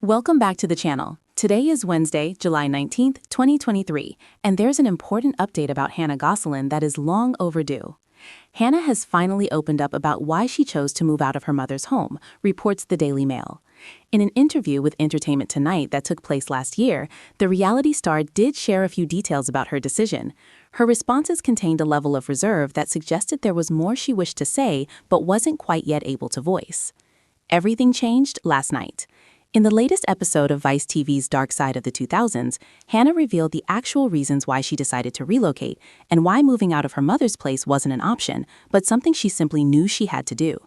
Welcome back to the channel. Today is Wednesday, July 19th, 2023, and there's an important update about Hannah Gosselin that is long overdue. Hannah has finally opened up about why she chose to move out of her mother's home, reports the Daily Mail. In an interview with Entertainment Tonight that took place last year, the reality star did share a few details about her decision. Her responses contained a level of reserve that suggested there was more she wished to say but wasn't quite yet able to voice. Everything changed last night. In the latest episode of Vice TV's Dark Side of the 2000s, Hannah revealed the actual reasons why she decided to relocate and why moving out of her mother's place wasn't an option, but something she simply knew she had to do.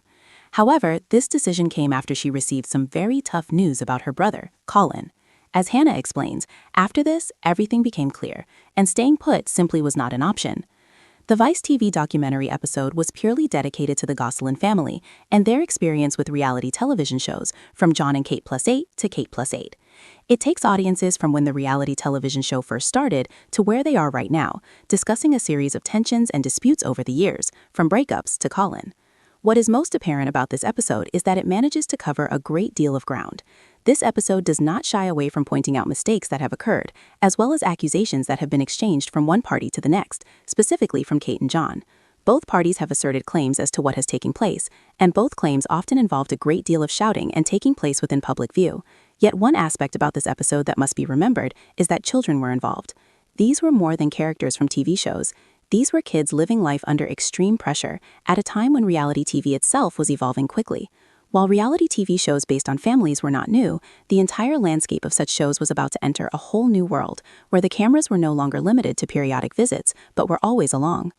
However, this decision came after she received some very tough news about her brother, Colin. As Hannah explains, after this, everything became clear, and staying put simply was not an option. The Vice TV documentary episode was purely dedicated to the Gosselin family and their experience with reality television shows, from John and Kate +8 to Kate +8. It takes audiences from when the reality television show first started to where they are right now, discussing a series of tensions and disputes over the years, from breakups to Colin. What is most apparent about this episode is that it manages to cover a great deal of ground. This episode does not shy away from pointing out mistakes that have occurred, as well as accusations that have been exchanged from one party to the next, specifically from Kate and John. Both parties have asserted claims as to what has taken place, and both claims often involved a great deal of shouting and taking place within public view. Yet one aspect about this episode that must be remembered is that children were involved. These were more than characters from TV shows. These were kids living life under extreme pressure at a time when reality TV itself was evolving quickly. While reality TV shows based on families were not new, the entire landscape of such shows was about to enter a whole new world, where the cameras were no longer limited to periodic visits, but were always along.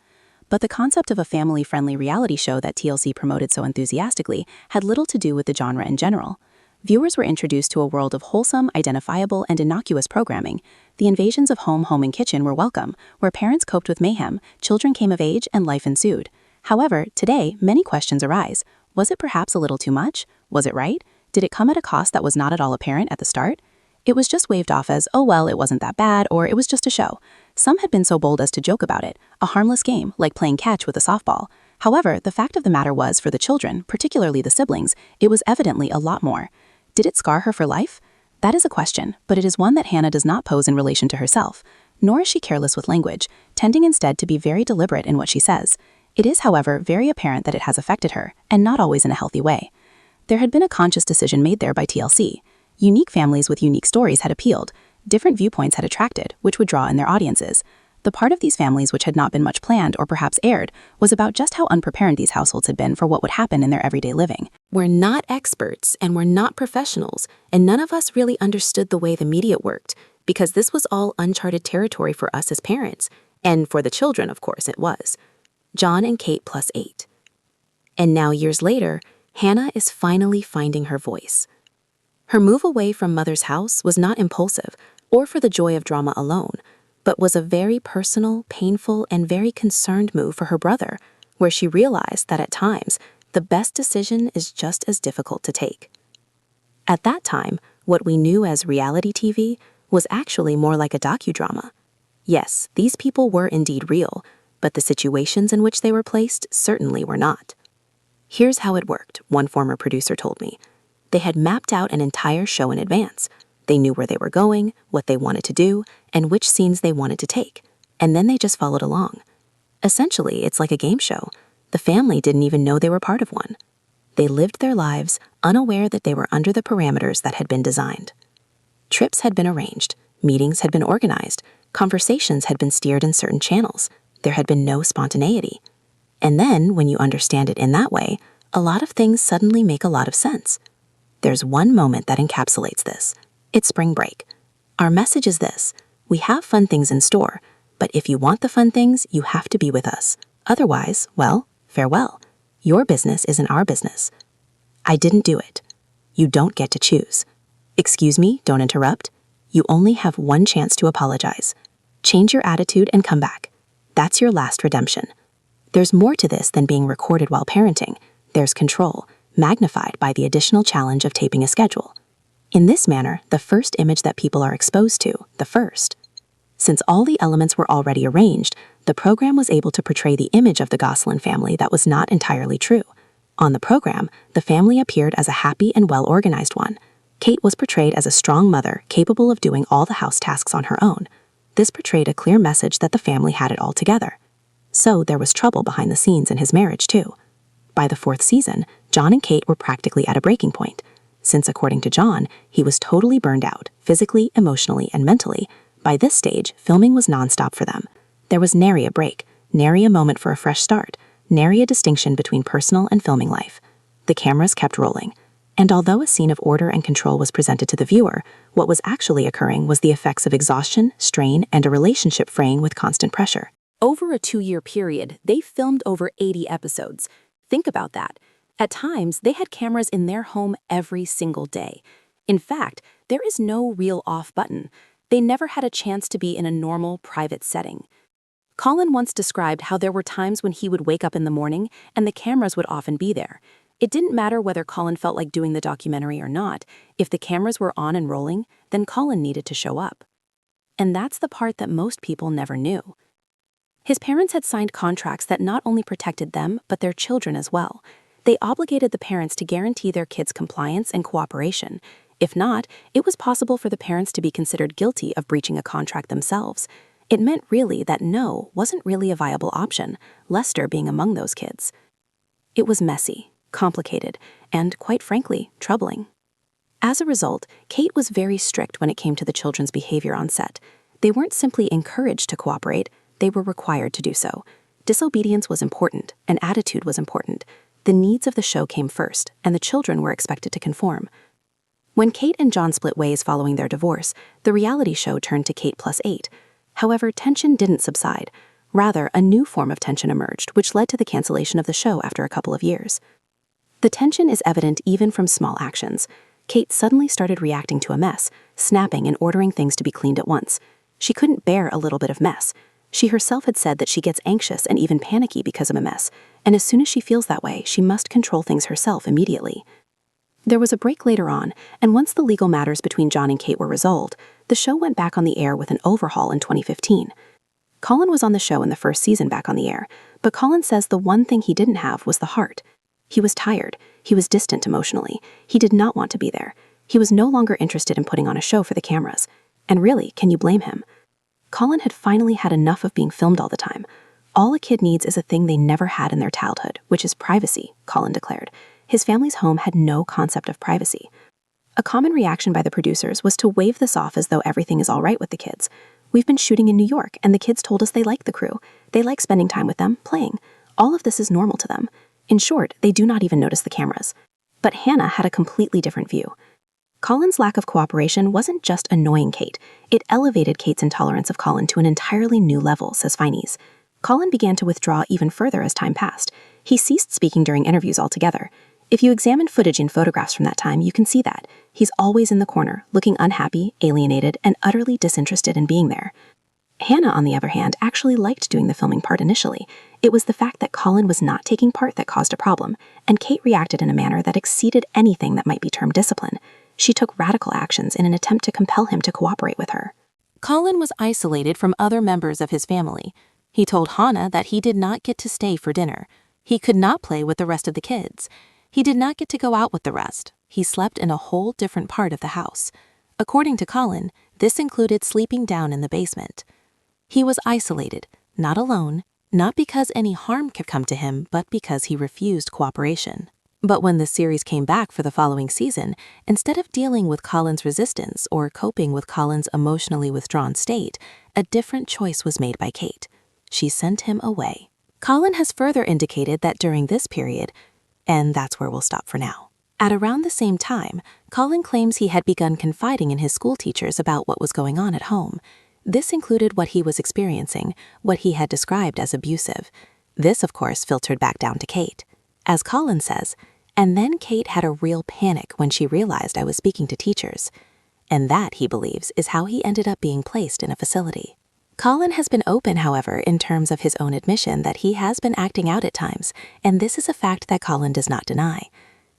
But the concept of a family-friendly reality show that TLC promoted so enthusiastically had little to do with the genre in general. Viewers were introduced to a world of wholesome, identifiable, and innocuous programming. The invasions of home, and kitchen were welcome, where parents coped with mayhem, children came of age, and life ensued. However, today, many questions arise. Was it perhaps a little too much? Was it right? Did it come at a cost that was not at all apparent at the start? It was just waved off as, oh well, it wasn't that bad, or it was just a show. Some had been so bold as to joke about it, a harmless game, like playing catch with a softball. However, the fact of the matter was, for the children, particularly the siblings, it was evidently a lot more. Did it scar her for life? That is a question, but it is one that Hannah does not pose in relation to herself. Nor is she careless with language, tending instead to be very deliberate in what she says. It is, however, very apparent that it has affected her, and not always in a healthy way. There had been a conscious decision made there by TLC. Unique families with unique stories had appealed. Different viewpoints had attracted, which would draw in their audiences. The part of these families which had not been much planned or perhaps aired was about just how unprepared these households had been for what would happen in their everyday living. We're not experts and we're not professionals, and none of us really understood the way the media worked, because this was all uncharted territory for us as parents, and for the children, of course, it was. John and Kate +8. And now, years later, Hannah is finally finding her voice. Her move away from mother's house was not impulsive or for the joy of drama alone, but was a very personal, painful, and very concerned move for her brother, where she realized that at times, the best decision is just as difficult to take. At that time, what we knew as reality TV was actually more like a docudrama. Yes, these people were indeed real, but the situations in which they were placed certainly were not. Here's how it worked, one former producer told me. They had mapped out an entire show in advance. They knew where they were going, what they wanted to do, and which scenes they wanted to take, and then they just followed along. Essentially, it's like a game show. The family didn't even know they were part of one. They lived their lives unaware that they were under the parameters that had been designed. Trips had been arranged, meetings had been organized, conversations had been steered in certain channels. There had been no spontaneity. And then, when you understand it in that way, a lot of things suddenly make a lot of sense. There's one moment that encapsulates this. It's spring break. Our message is this: we have fun things in store, but if you want the fun things, you have to be with us. Otherwise, well, farewell. Your business isn't our business. I didn't do it. You don't get to choose. Excuse me, don't interrupt. You only have one chance to apologize. Change your attitude and come back. That's your last redemption. There's more to this than being recorded while parenting. There's control, magnified by the additional challenge of taping a schedule. In this manner, the first image that people are exposed to, the first. Since all the elements were already arranged, the program was able to portray the image of the Gosselin family that was not entirely true. On the program, the family appeared as a happy and well-organized one. Kate was portrayed as a strong mother capable of doing all the house tasks on her own. This portrayed a clear message that the family had it all together. So there was trouble behind the scenes in his marriage, too. By the 4th season, John and Kate were practically at a breaking point, since according to John, he was totally burned out, physically, emotionally, and mentally. By this stage, filming was nonstop for them. There was nary a break, nary a moment for a fresh start, nary a distinction between personal and filming life. The cameras kept rolling. And although a scene of order and control was presented to the viewer, what was actually occurring was the effects of exhaustion, strain, and a relationship fraying with constant pressure. Over a 2-year period, they filmed over 80 episodes. Think about that. At times, they had cameras in their home every single day. In fact, there is no real off button. They never had a chance to be in a normal, private setting. Colin once described how there were times when he would wake up in the morning and the cameras would often be there. It didn't matter whether Colin felt like doing the documentary or not. If the cameras were on and rolling, then Colin needed to show up. And that's the part that most people never knew. His parents had signed contracts that not only protected them, but their children as well. They obligated the parents to guarantee their kids' compliance and cooperation. If not, it was possible for the parents to be considered guilty of breaching a contract themselves. It meant really that no wasn't really a viable option, Lester being among those kids. It was messy, complicated, and, quite frankly, troubling. As a result, Kate was very strict when it came to the children's behavior on set. They weren't simply encouraged to cooperate, they were required to do so. Disobedience was important, and attitude was important. The needs of the show came first, and the children were expected to conform. When Kate and John split ways following their divorce, the reality show turned to Kate plus 8. However, tension didn't subside. Rather, a new form of tension emerged, which led to the cancellation of the show after a couple of years. The tension is evident even from small actions. Kate suddenly started reacting to a mess, snapping and ordering things to be cleaned at once. She couldn't bear a little bit of mess. She herself had said that she gets anxious and even panicky because of a mess, and as soon as she feels that way, she must control things herself immediately. There was a break later on, and once the legal matters between John and Kate were resolved, the show went back on the air with an overhaul in 2015. Colin was on the show in the first season back on the air, but Colin says the one thing he didn't have was the heart. He was tired. He was distant emotionally. He did not want to be there. He was no longer interested in putting on a show for the cameras. And really, can you blame him? Colin had finally had enough of being filmed all the time. All a kid needs is a thing they never had in their childhood, which is privacy, Colin declared. His family's home had no concept of privacy. A common reaction by the producers was to wave this off as though everything is all right with the kids. We've been shooting in New York, and the kids told us they like the crew. They like spending time with them, playing. All of this is normal to them. In short, they do not even notice the cameras. But Hannah had a completely different view. Colin's lack of cooperation wasn't just annoying Kate. It elevated Kate's intolerance of Colin to an entirely new level, says Fiennes. Colin began to withdraw even further as time passed. He ceased speaking during interviews altogether. If you examine footage and photographs from that time, you can see that. He's always in the corner, looking unhappy, alienated, and utterly disinterested in being there. Hannah, on the other hand, actually liked doing the filming part initially. It was the fact that Colin was not taking part that caused a problem, and Kate reacted in a manner that exceeded anything that might be termed discipline. She took radical actions in an attempt to compel him to cooperate with her. Colin was isolated from other members of his family. He told Hannah that he did not get to stay for dinner. He could not play with the rest of the kids. He did not get to go out with the rest. He slept in a whole different part of the house. According to Colin, this included sleeping down in the basement. He was isolated, not alone, not because any harm could come to him, but because he refused cooperation. But when the series came back for the following season, instead of dealing with Colin's resistance or coping with Colin's emotionally withdrawn state, a different choice was made by Kate. She sent him away. Colin has further indicated that during this period, and that's where we'll stop for now. At around the same time, Colin claims he had begun confiding in his school teachers about what was going on at home. This included what he was experiencing, what he had described as abusive. This, of course, filtered back down to Kate. As Colin says, and then Kate had a real panic when she realized I was speaking to teachers. And that, he believes, is how he ended up being placed in a facility. Colin has been open, however, in terms of his own admission that he has been acting out at times, and this is a fact that Colin does not deny.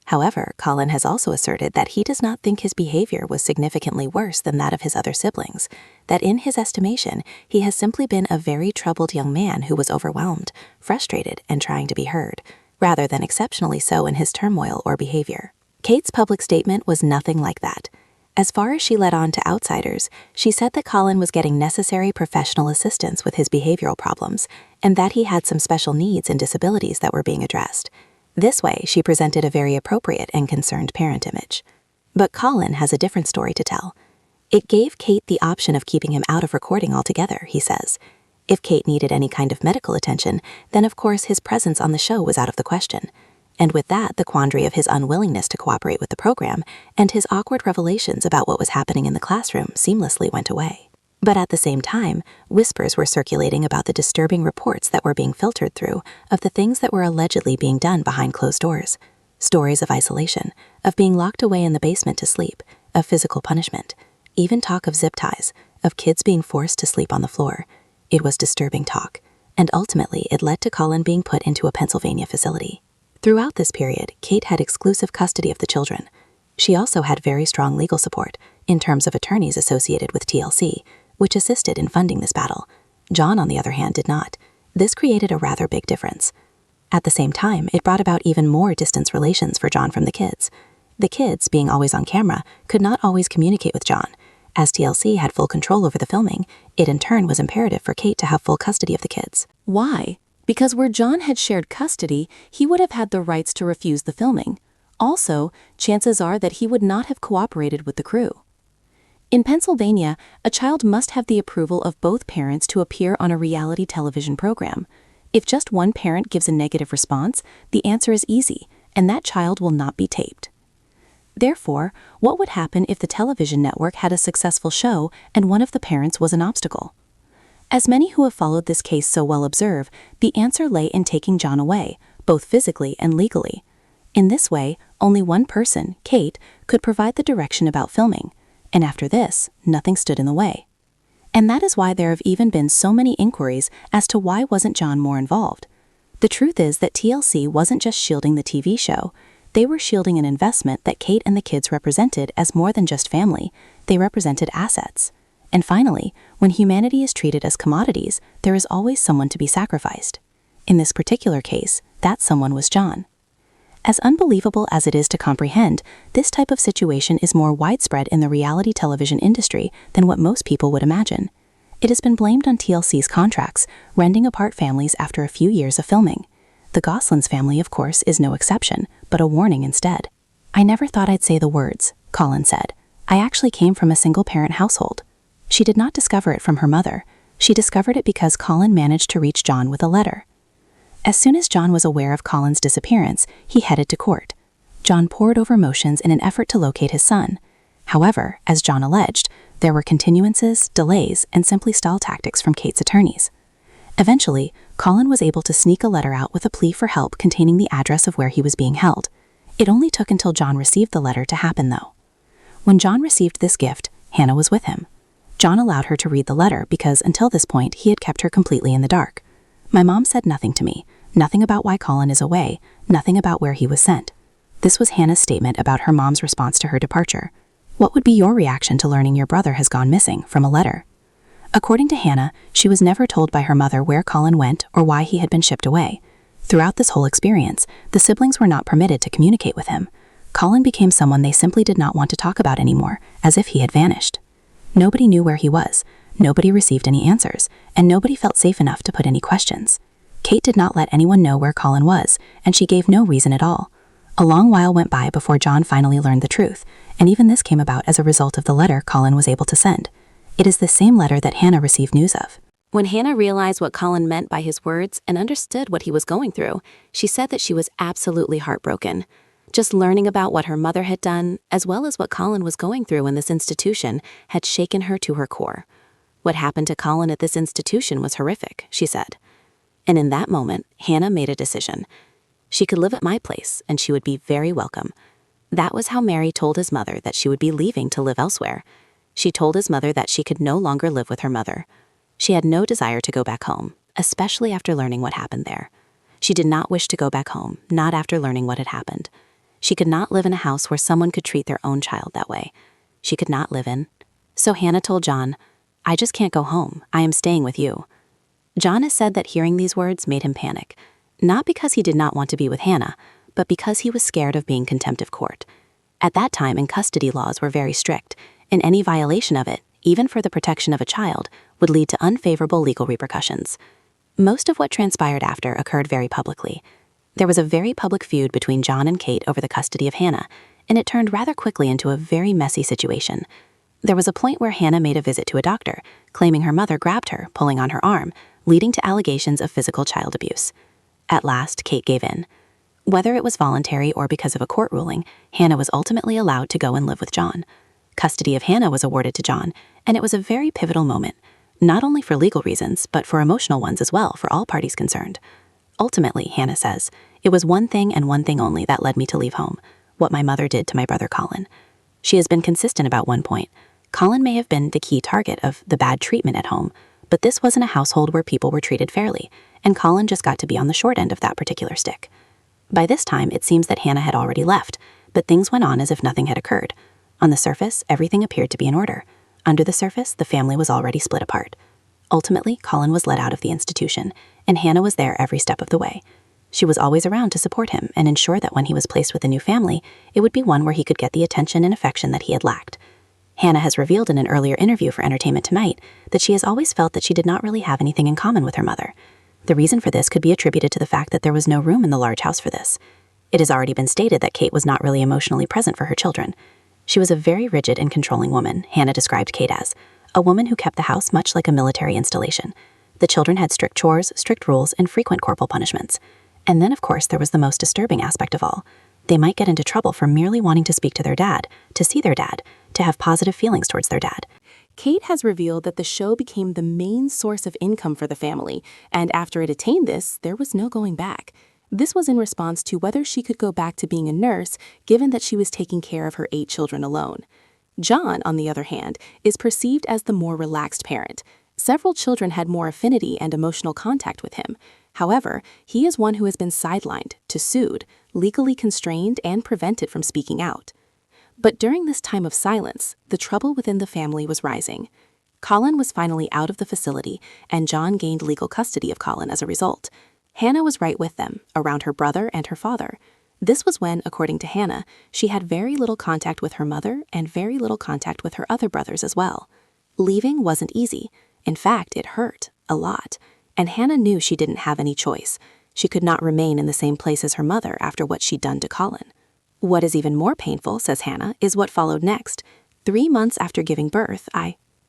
However, Colin has also asserted that he does not think his behavior was significantly worse than that of his other siblings, that in his estimation, he has simply been a very troubled young man who was overwhelmed, frustrated, and trying to be heard, rather than exceptionally so in his turmoil or behavior. Kate's public statement was nothing like that. As far as she let on to outsiders, she said that Colin was getting necessary professional assistance with his behavioral problems, and that he had some special needs and disabilities that were being addressed. This way, she presented a very appropriate and concerned parent image. But Colin has a different story to tell. It gave Kate the option of keeping him out of recording altogether, he says. If Kate needed any kind of medical attention, then of course his presence on the show was out of the question. And with that, the quandary of his unwillingness to cooperate with the program and his awkward revelations about what was happening in the classroom seamlessly went away. But at the same time, whispers were circulating about the disturbing reports that were being filtered through of the things that were allegedly being done behind closed doors. Stories of isolation, of being locked away in the basement to sleep, of physical punishment, even talk of zip ties, of kids being forced to sleep on the floor. It was disturbing talk, and ultimately it led to Colin being put into a Pennsylvania facility. Throughout this period, Kate had exclusive custody of the children. She also had very strong legal support in terms of attorneys associated with TLC, which assisted in funding this battle. John, on the other hand, did not. This created a rather big difference. At the same time, it brought about even more distance relations for John from the kids. The kids, being always on camera, could not always communicate with John. As TLC had full control over the filming, it in turn was imperative for Kate to have full custody of the kids. Why? Because where John had shared custody, he would have had the rights to refuse the filming. Also, chances are that he would not have cooperated with the crew. In Pennsylvania, a child must have the approval of both parents to appear on a reality television program. If just one parent gives a negative response, the answer is easy, and that child will not be taped. Therefore, what would happen if the television network had a successful show and one of the parents was an obstacle? As many who have followed this case so well observe, the answer lay in taking John away, both physically and legally. In this way, only one person, Kate, could provide the direction about filming, and after this, nothing stood in the way. And that is why there have even been so many inquiries as to why wasn't John more involved. The truth is that TLC wasn't just shielding the TV show, they were shielding an investment that Kate and the kids represented as more than just family, they represented assets. And finally, when humanity is treated as commodities, there is always someone to be sacrificed. In this particular case, that someone was John. As unbelievable as it is to comprehend, this type of situation is more widespread in the reality television industry than what most people would imagine. It has been blamed on TLC's contracts, rending apart families after a few years of filming. The Gosselin's family, of course, is no exception, but a warning instead. "I never thought I'd say the words," Colin said. "I actually came from a single-parent household." She did not discover it from her mother. She discovered it because Colin managed to reach John with a letter. As soon as John was aware of Colin's disappearance, he headed to court. John pored over motions in an effort to locate his son. However, as John alleged, there were continuances, delays, and simply stall tactics from Kate's attorneys. Eventually, Colin was able to sneak a letter out with a plea for help containing the address of where he was being held. It only took until John received the letter to happen, though. When John received this gift, Hannah was with him. John allowed her to read the letter because until this point he had kept her completely in the dark. "My mom said nothing to me, nothing about why Colin is away, nothing about where he was sent." This was Hannah's statement about her mom's response to her departure. What would be your reaction to learning your brother has gone missing from a letter? According to Hannah, she was never told by her mother where Colin went or why he had been shipped away. Throughout this whole experience, the siblings were not permitted to communicate with him. Colin became someone they simply did not want to talk about anymore, as if he had vanished. Nobody knew where he was, nobody received any answers, and nobody felt safe enough to put any questions. Kate did not let anyone know where Colin was, and she gave no reason at all. A long while went by before John finally learned the truth, and even this came about as a result of the letter Colin was able to send. It is the same letter that Hannah received news of. When Hannah realized what Colin meant by his words and understood what he was going through, she said that she was absolutely heartbroken. Just learning about what her mother had done, as well as what Colin was going through in this institution, had shaken her to her core. What happened to Colin at this institution was horrific, she said. And in that moment, Hannah made a decision. She could live at my place, and she would be very welcome. That was how Mary told his mother that she would be leaving to live elsewhere. She told his mother that she could no longer live with her mother. She had no desire to go back home, especially after learning what happened there. She did not wish to go back home, not after learning what had happened. She could not live in a house where someone could treat their own child that way. She could not live in. So Hannah told John, "I just can't go home. I am staying with you." John has said that hearing these words made him panic, not because he did not want to be with Hannah, but because he was scared of being contempt of court. At that time, and custody laws were very strict, and any violation of it, even for the protection of a child, would lead to unfavorable legal repercussions. Most of what transpired after occurred very publicly. There was a very public feud between John and Kate over the custody of Hannah, and it turned rather quickly into a very messy situation. There was a point where Hannah made a visit to a doctor, claiming her mother grabbed her, pulling on her arm, leading to allegations of physical child abuse. At last, Kate gave in. Whether it was voluntary or because of a court ruling, Hannah was ultimately allowed to go and live with John. Custody of Hannah was awarded to John, and it was a very pivotal moment, not only for legal reasons, but for emotional ones as well for all parties concerned. Ultimately, Hannah says, it was one thing and one thing only that led me to leave home, what my mother did to my brother Colin. She has been consistent about one point. Colin may have been the key target of the bad treatment at home, but this wasn't a household where people were treated fairly, and Colin just got to be on the short end of that particular stick. By this time, it seems that Hannah had already left, but things went on as if nothing had occurred. On the surface, everything appeared to be in order. Under the surface, the family was already split apart. Ultimately, Colin was let out of the institution, and Hannah was there every step of the way. She was always around to support him and ensure that when he was placed with a new family, it would be one where he could get the attention and affection that he had lacked. Hannah has revealed in an earlier interview for Entertainment Tonight that she has always felt that she did not really have anything in common with her mother. The reason for this could be attributed to the fact that there was no room in the large house for this. It has already been stated that Kate was not really emotionally present for her children. She was a very rigid and controlling woman, Hannah described Kate as, a woman who kept the house much like a military installation. The children had strict chores, strict rules, and frequent corporal punishments. And then, of course, there was the most disturbing aspect of all. They might get into trouble for merely wanting to speak to their dad, to see their dad, to have positive feelings towards their dad. Kate has revealed that the show became the main source of income for the family, and after it attained this, there was no going back. This was in response to whether she could go back to being a nurse, given that she was taking care of her 8 children alone. John, on the other hand, is perceived as the more relaxed parent. Several children had more affinity and emotional contact with him. However, he is one who has been sidelined, sued, legally constrained, and prevented from speaking out. But during this time of silence, the trouble within the family was rising. Colin was finally out of the facility, and John gained legal custody of Colin as a result. Hannah was right with them, around her brother and her father. This was when, according to Hannah, she had very little contact with her mother and very little contact with her other brothers as well. Leaving wasn't easy. In fact, it hurt, a lot. And Hannah knew she didn't have any choice. She could not remain in the same place as her mother after what she'd done to Colin. What is even more painful, says Hannah, is what followed next. 3 months after giving birth,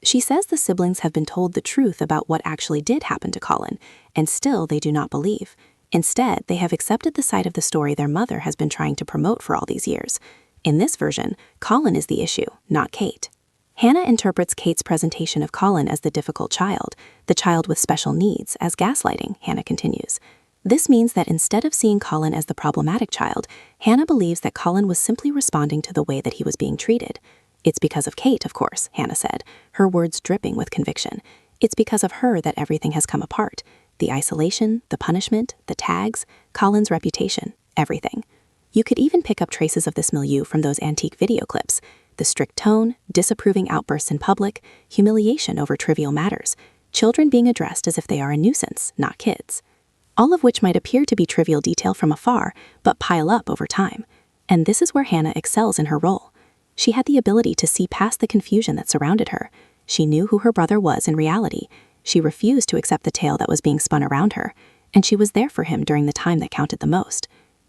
She says the siblings have been told the truth about what actually did happen to Colin, and still they do not believe. Instead, they have accepted the side of the story their mother has been trying to promote for all these years. In this version, Colin is the issue, not Kate. Hannah interprets Kate's presentation of Colin as the difficult child, the child with special needs, as gaslighting, Hannah continues. This means that instead of seeing Colin as the problematic child, Hannah believes that Colin was simply responding to the way that he was being treated. It's because of Kate, of course, Hannah said, her words dripping with conviction. It's because of her that everything has come apart. The isolation, the punishment, the tags, Colin's reputation, everything. You could even pick up traces of this milieu from those antique video clips. The strict tone, disapproving outbursts in public, humiliation over trivial matters, children being addressed as if they are a nuisance, not kids. All of which might appear to be trivial detail from afar, but pile up over time. And this is where Hannah excels in her role. She had the ability to see past the confusion that surrounded her. She knew who her brother was in reality. She refused to accept the tale that was being spun around her, and she was there for him during the time that counted the most.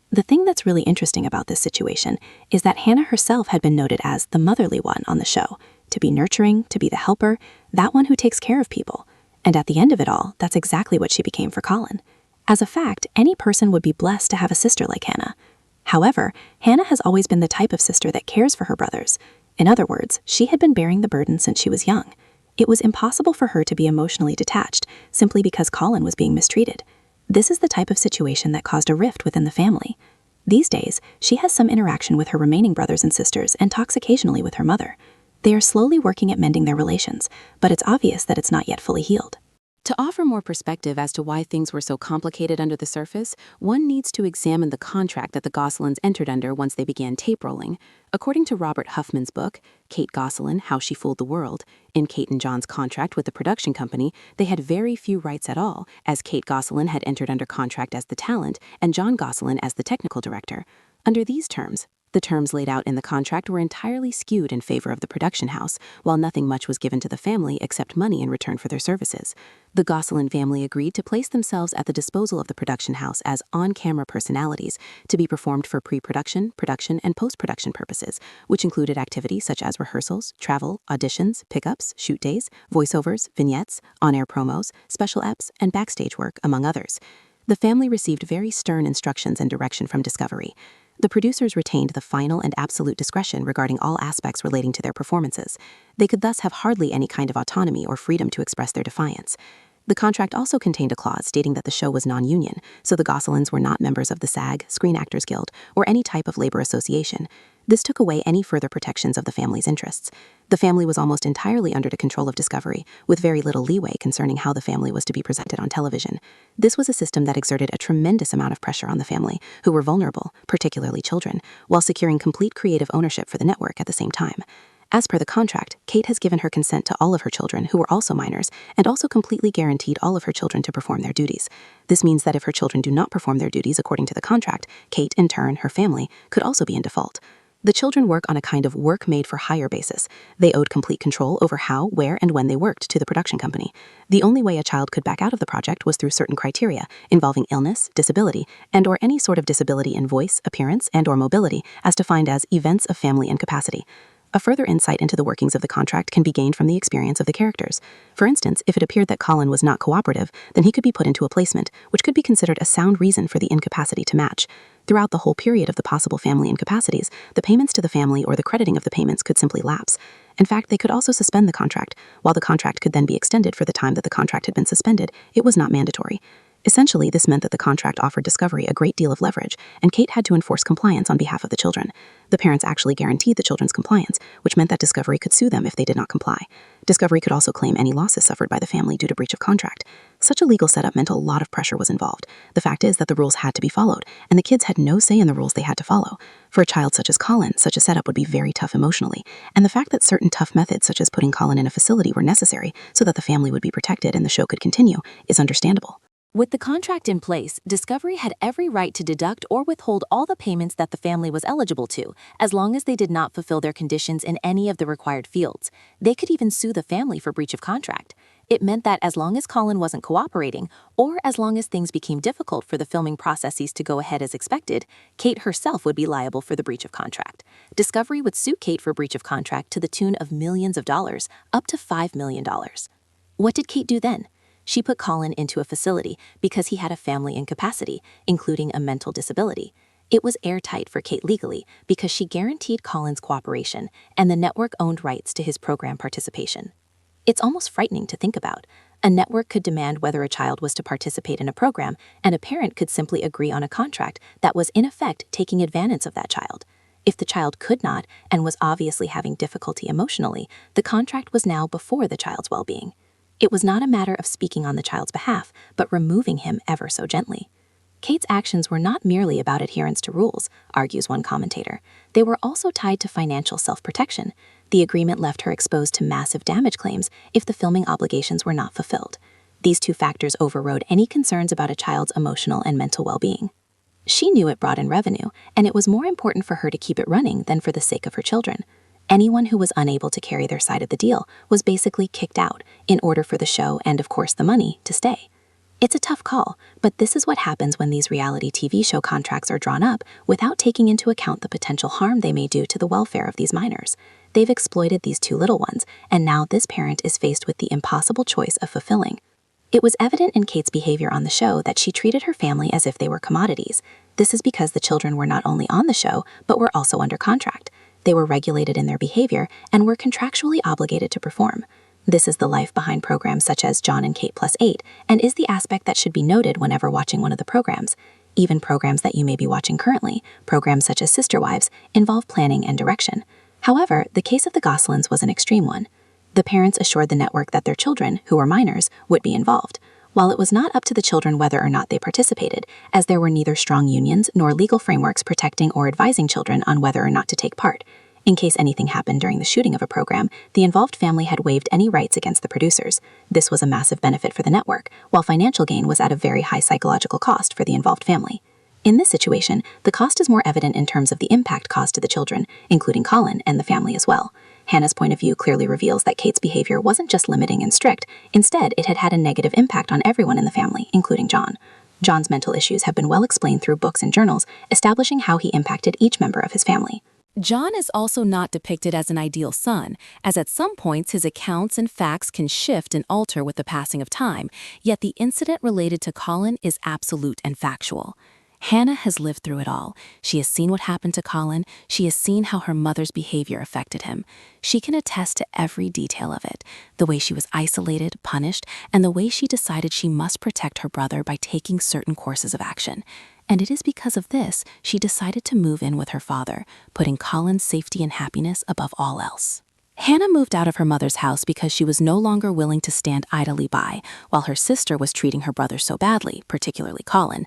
The thing that's really interesting about this situation is that Hannah herself had been noted as the motherly one on the show, to be nurturing, to be the helper, that one who takes care of people. And at the end of it all, that's exactly what she became for Colin. As a fact, any person would be blessed to have a sister like Hannah. However, Hannah has always been the type of sister that cares for her brothers. In other words, she had been bearing the burden since she was young. It was impossible for her to be emotionally detached simply because Colin was being mistreated. This is the type of situation that caused a rift within the family. These days, she has some interaction with her remaining brothers and sisters and talks occasionally with her mother. They are slowly working at mending their relations, but it's obvious that it's not yet fully healed. To offer more perspective as to why things were so complicated under the surface, one needs to examine the contract that the Gosselins entered under once they began tape rolling. According to Robert Huffman's book, Kate Gosselin, How She Fooled the World, in Kate and John's contract with the production company, they had very few rights at all, as Kate Gosselin had entered under contract as the talent and John Gosselin as the technical director. Under these terms, The terms laid out in the contract were entirely skewed in favor of the production house, while nothing much was given to the family except money in return for their services. The Gosselin family agreed to place themselves at the disposal of the production house as on-camera personalities to be performed for pre-production, production, and post-production purposes, which included activities such as rehearsals, travel, auditions, pickups, shoot days, voiceovers, vignettes, on-air promos, special eps, and backstage work, among others. The family received very stern instructions and direction from Discovery. The producers retained the final and absolute discretion regarding all aspects relating to their performances. They could thus have hardly any kind of autonomy or freedom to express their defiance. The contract also contained a clause stating that the show was non-union, so the Gosselins were not members of the SAG, Screen Actors Guild, or any type of labor association. This took away any further protections of the family's interests. The family was almost entirely under the control of Discovery, with very little leeway concerning how the family was to be presented on television. This was a system that exerted a tremendous amount of pressure on the family, who were vulnerable, particularly children, while securing complete creative ownership for the network at the same time. As per the contract, Kate has given her consent to all of her children, who were also minors, and also completely guaranteed all of her children to perform their duties. This means that if her children do not perform their duties according to the contract, Kate, in turn, her family, could also be in default. The children work on a kind of work-made-for-hire basis. They owed complete control over how, where, and when they worked to the production company. The only way a child could back out of the project was through certain criteria involving illness, disability, and/or any sort of disability in voice, appearance, and/or mobility, as defined as events of family incapacity. A further insight into the workings of the contract can be gained from the experience of the characters. For instance, if it appeared that Colin was not cooperative, then he could be put into a placement, which could be considered a sound reason for the incapacity to match. Throughout the whole period of the possible family incapacities, the payments to the family or the crediting of the payments could simply lapse. In fact, they could also suspend the contract. While the contract could then be extended for the time that the contract had been suspended, it was not mandatory. Essentially, this meant that the contract offered Discovery a great deal of leverage, and Kate had to enforce compliance on behalf of the children. The parents actually guaranteed the children's compliance, which meant that Discovery could sue them if they did not comply. Discovery could also claim any losses suffered by the family due to breach of contract. Such a legal setup meant a lot of pressure was involved. The fact is that the rules had to be followed, and the kids had no say in the rules they had to follow. For a child such as Colin, such a setup would be very tough emotionally, and the fact that certain tough methods such as putting Colin in a facility were necessary so that the family would be protected and the show could continue is understandable. With the contract in place, Discovery had every right to deduct or withhold all the payments that the family was eligible to, as long as they did not fulfill their conditions in any of the required fields. They could even sue the family for breach of contract. It meant that as long as Colin wasn't cooperating, or as long as things became difficult for the filming processes to go ahead as expected, Kate herself would be liable for the breach of contract. Discovery would sue Kate for breach of contract to the tune of millions of dollars, up to $5 million. What did Kate do then? She put Colin into a facility because he had a family incapacity, including a mental disability. It was airtight for Kate legally because she guaranteed Colin's cooperation, and the network owned rights to his program participation. It's almost frightening to think about. A network could demand whether a child was to participate in a program, and a parent could simply agree on a contract that was in effect taking advantage of that child. If the child could not, and was obviously having difficulty emotionally, the contract was now before the child's well-being. It was not a matter of speaking on the child's behalf, but removing him ever so gently. Kate's actions were not merely about adherence to rules, argues one commentator. They were also tied to financial self-protection. The agreement left her exposed to massive damage claims if the filming obligations were not fulfilled. These two factors overrode any concerns about a child's emotional and mental well-being. She knew it brought in revenue, and it was more important for her to keep it running than for the sake of her children. Anyone who was unable to carry their side of the deal was basically kicked out in order for the show and, of course, the money to stay. It's a tough call, but this is what happens when these reality TV show contracts are drawn up without taking into account the potential harm they may do to the welfare of these minors. They've exploited these two little ones, and now this parent is faced with the impossible choice of fulfilling. It was evident in Kate's behavior on the show that she treated her family as if they were commodities. This is because the children were not only on the show, but were also under contract. They were regulated in their behavior and were contractually obligated to perform. This is the life behind programs such as John and Kate Plus 8, and is the aspect that should be noted whenever watching one of the programs. Even programs that you may be watching currently, programs such as Sister Wives, involve planning and direction. However, the case of the Gosselins was an extreme one. The parents assured the network that their children, who were minors, would be involved, while it was not up to the children whether or not they participated, as there were neither strong unions nor legal frameworks protecting or advising children on whether or not to take part. In case anything happened during the shooting of a program, the involved family had waived any rights against the producers. This was a massive benefit for the network, while financial gain was at a very high psychological cost for the involved family. In this situation, the cost is more evident in terms of the impact caused to the children, including Colin and the family as well. Hannah's point of view clearly reveals that Kate's behavior wasn't just limiting and strict. Instead, it had had a negative impact on everyone in the family, including John. John's mental issues have been well explained through books and journals, establishing how he impacted each member of his family. John is also not depicted as an ideal son, as at some points his accounts and facts can shift and alter with the passing of time, yet the incident related to Colin is absolute and factual. Hannah has lived through it all. She has seen what happened to Colin. She has seen how her mother's behavior affected him. She can attest to every detail of it, the way she was isolated, punished, and the way she decided she must protect her brother by taking certain courses of action. And it is because of this she decided to move in with her father, putting Colin's safety and happiness above all else. Hannah moved out of her mother's house because she was no longer willing to stand idly by while her sister was treating her brother so badly, particularly Colin.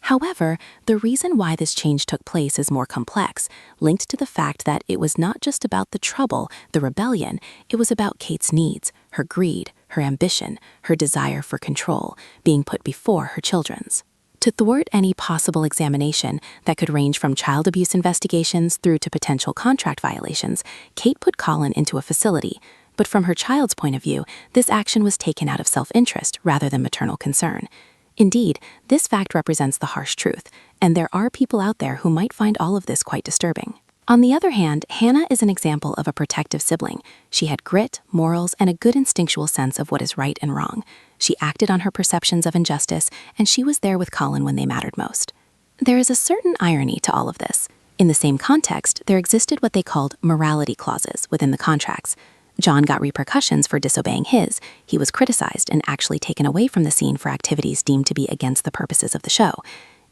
However, the reason why this change took place is more complex, linked to the fact that it was not just about the trouble, the rebellion, it was about Kate's needs, her greed, her ambition, her desire for control, being put before her children's. To thwart any possible examination that could range from child abuse investigations through to potential contract violations, Kate put Colin into a facility. But from her child's point of view, this action was taken out of self-interest rather than maternal concern. Indeed, this fact represents the harsh truth, and there are people out there who might find all of this quite disturbing. On the other hand, Hannah is an example of a protective sibling. She had grit, morals, and a good instinctual sense of what is right and wrong. She acted on her perceptions of injustice, and she was there with Colin when they mattered most. There is a certain irony to all of this. In the same context, there existed what they called morality clauses within the contracts. John got repercussions for disobeying his. He was criticized and actually taken away from the scene for activities deemed to be against the purposes of the show.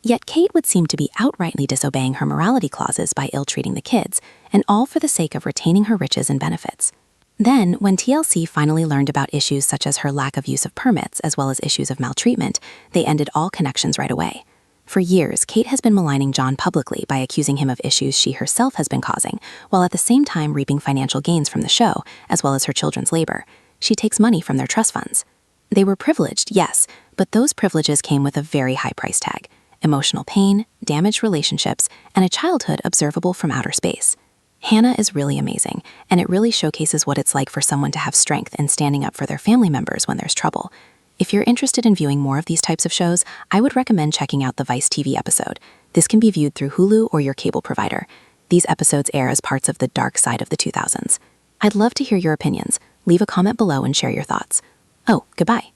Yet Kate would seem to be outrightly disobeying her morality clauses by ill-treating the kids, and all for the sake of retaining her riches and benefits. Then, when TLC finally learned about issues such as her lack of use of permits as well as issues of maltreatment, they ended all connections right away. For years, Kate has been maligning John publicly by accusing him of issues she herself has been causing, while at the same time reaping financial gains from the show, as well as her children's labor. She takes money from their trust funds. They were privileged, yes, but those privileges came with a very high price tag: emotional pain, damaged relationships, and a childhood observable from outer space. Hannah is really amazing, and it really showcases what it's like for someone to have strength in standing up for their family members when there's trouble. If you're interested in viewing more of these types of shows, I would recommend checking out the Vice TV episode. This can be viewed through Hulu or your cable provider. These episodes air as parts of the dark side of the 2000s. I'd love to hear your opinions. Leave a comment below and share your thoughts. Oh, goodbye.